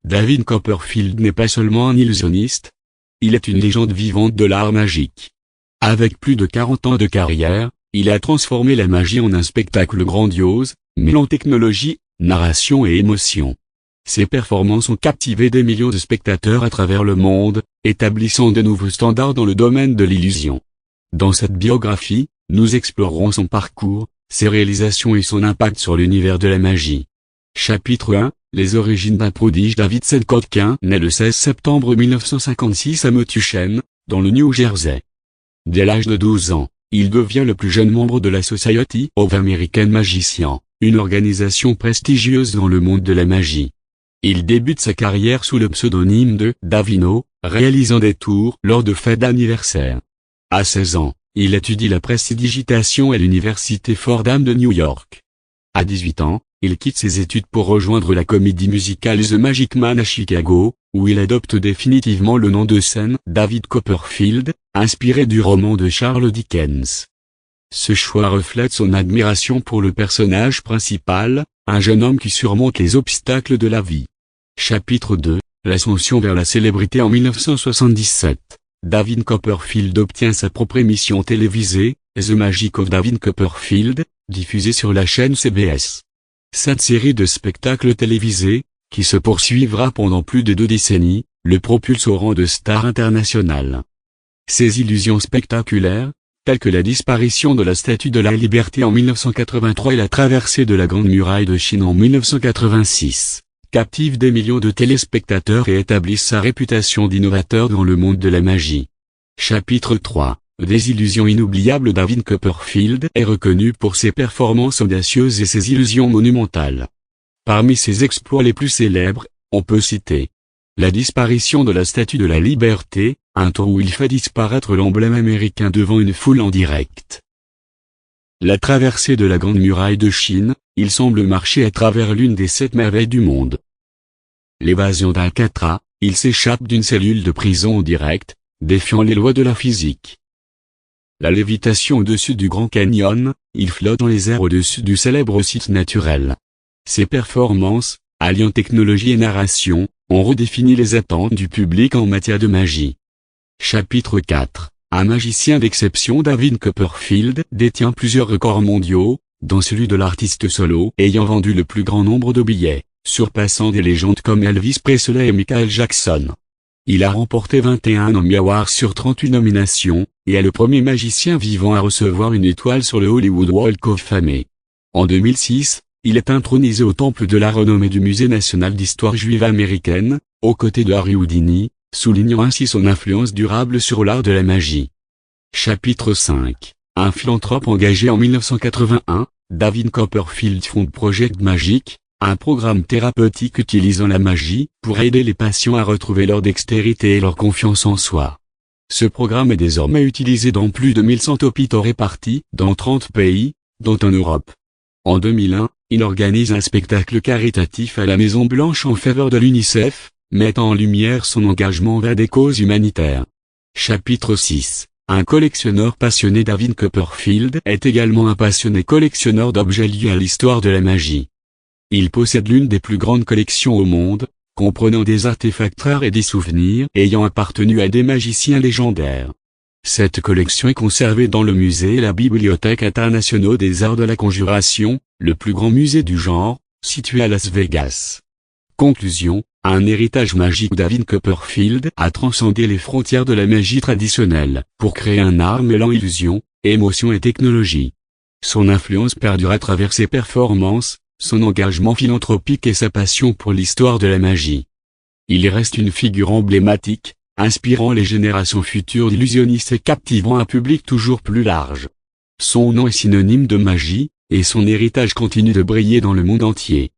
David Copperfield n'est pas seulement un illusionniste. Il est une légende vivante de l'art magique. Avec plus de 40 ans de carrière, il a transformé la magie en un spectacle grandiose, mêlant technologie, narration et émotion. Ses performances ont captivé des millions de spectateurs à travers le monde, établissant de nouveaux standards dans le domaine de l'illusion. Dans cette biographie, nous explorerons son parcours, ses réalisations et son impact sur l'univers de la magie. Chapitre 1, les origines d'un prodige. David Sedkotkin naît le 16 septembre 1956 à Metuchen, dans le New Jersey. Dès l'âge de 12 ans, il devient le plus jeune membre de la Society of American Magicians, une organisation prestigieuse dans le monde de la magie. Il débute sa carrière sous le pseudonyme de Davino, réalisant des tours lors de fêtes d'anniversaire. À 16 ans, il étudie la prestidigitation à l'université Fordham de New York. À 18 ans, il quitte ses études pour rejoindre la comédie musicale The Magic Man à Chicago, où il adopte définitivement le nom de scène David Copperfield, inspiré du roman de Charles Dickens. Ce choix reflète son admiration pour le personnage principal, un jeune homme qui surmonte les obstacles de la vie. Chapitre 2, l'ascension vers la célébrité. En 1977, David Copperfield obtient sa propre émission télévisée, The Magic of David Copperfield, diffusée sur la chaîne CBS. Cette série de spectacles télévisés, qui se poursuivra pendant plus de 2 décennies, le propulse au rang de star internationale. Ses illusions spectaculaires, telles que la disparition de la Statue de la Liberté en 1983 et la traversée de la Grande Muraille de Chine en 1986, captivent des millions de téléspectateurs et établissent sa réputation d'innovateur dans le monde de la magie. Chapitre 3, des illusions inoubliables. David Copperfield est reconnu pour ses performances audacieuses et ses illusions monumentales. Parmi ses exploits les plus célèbres, on peut citer la disparition de la Statue de la Liberté, un tour où il fait disparaître l'emblème américain devant une foule en direct. La traversée de la Grande Muraille de Chine, il semble marcher à travers l'une des 7 merveilles du monde. L'évasion d'Alcatraz, il s'échappe d'une cellule de prison en direct, défiant les lois de la physique. La lévitation au-dessus du Grand Canyon, il flotte dans les airs au-dessus du célèbre site naturel. Ses performances, alliant technologie et narration, ont redéfini les attentes du public en matière de magie. Chapitre 4, un magicien d'exception. David Copperfield détient plusieurs records mondiaux, dont celui de l'artiste solo ayant vendu le plus grand nombre de billets, surpassant des légendes comme Elvis Presley et Michael Jackson. Il a remporté 21 Emmy Awards sur 38 nominations, et est le premier magicien vivant à recevoir une étoile sur le Hollywood Walk of Fame. En 2006, il est intronisé au temple de la renommée du Musée national d'histoire juive américaine, aux côtés de Harry Houdini, soulignant ainsi son influence durable sur l'art de la magie. Chapitre 5, un philanthrope engagé. En 1981, David Copperfield fonde Project Magic, un programme thérapeutique utilisant la magie pour aider les patients à retrouver leur dextérité et leur confiance en soi. Ce programme est désormais utilisé dans plus de 1100 hôpitaux répartis dans 30 pays, dont en Europe. En 2001, il organise un spectacle caritatif à la Maison Blanche en faveur de l'UNICEF, mettant en lumière son engagement vers des causes humanitaires. Chapitre 6, un collectionneur passionné. David Copperfield est également un passionné collectionneur d'objets liés à l'histoire de la magie. Il possède l'une des plus grandes collections au monde, comprenant des artefacts rares et des souvenirs ayant appartenu à des magiciens légendaires. Cette collection est conservée dans le musée et la Bibliothèque internationale des arts de la conjuration, le plus grand musée du genre, situé à Las Vegas. Conclusion, un héritage magique. David Copperfield a transcendé les frontières de la magie traditionnelle pour créer un art mêlant illusion, émotion et technologie. Son influence perdure à travers ses performances, son engagement philanthropique et sa passion pour l'histoire de la magie. Il reste une figure emblématique, inspirant les générations futures d'illusionnistes et captivant un public toujours plus large. Son nom est synonyme de magie, et son héritage continue de briller dans le monde entier.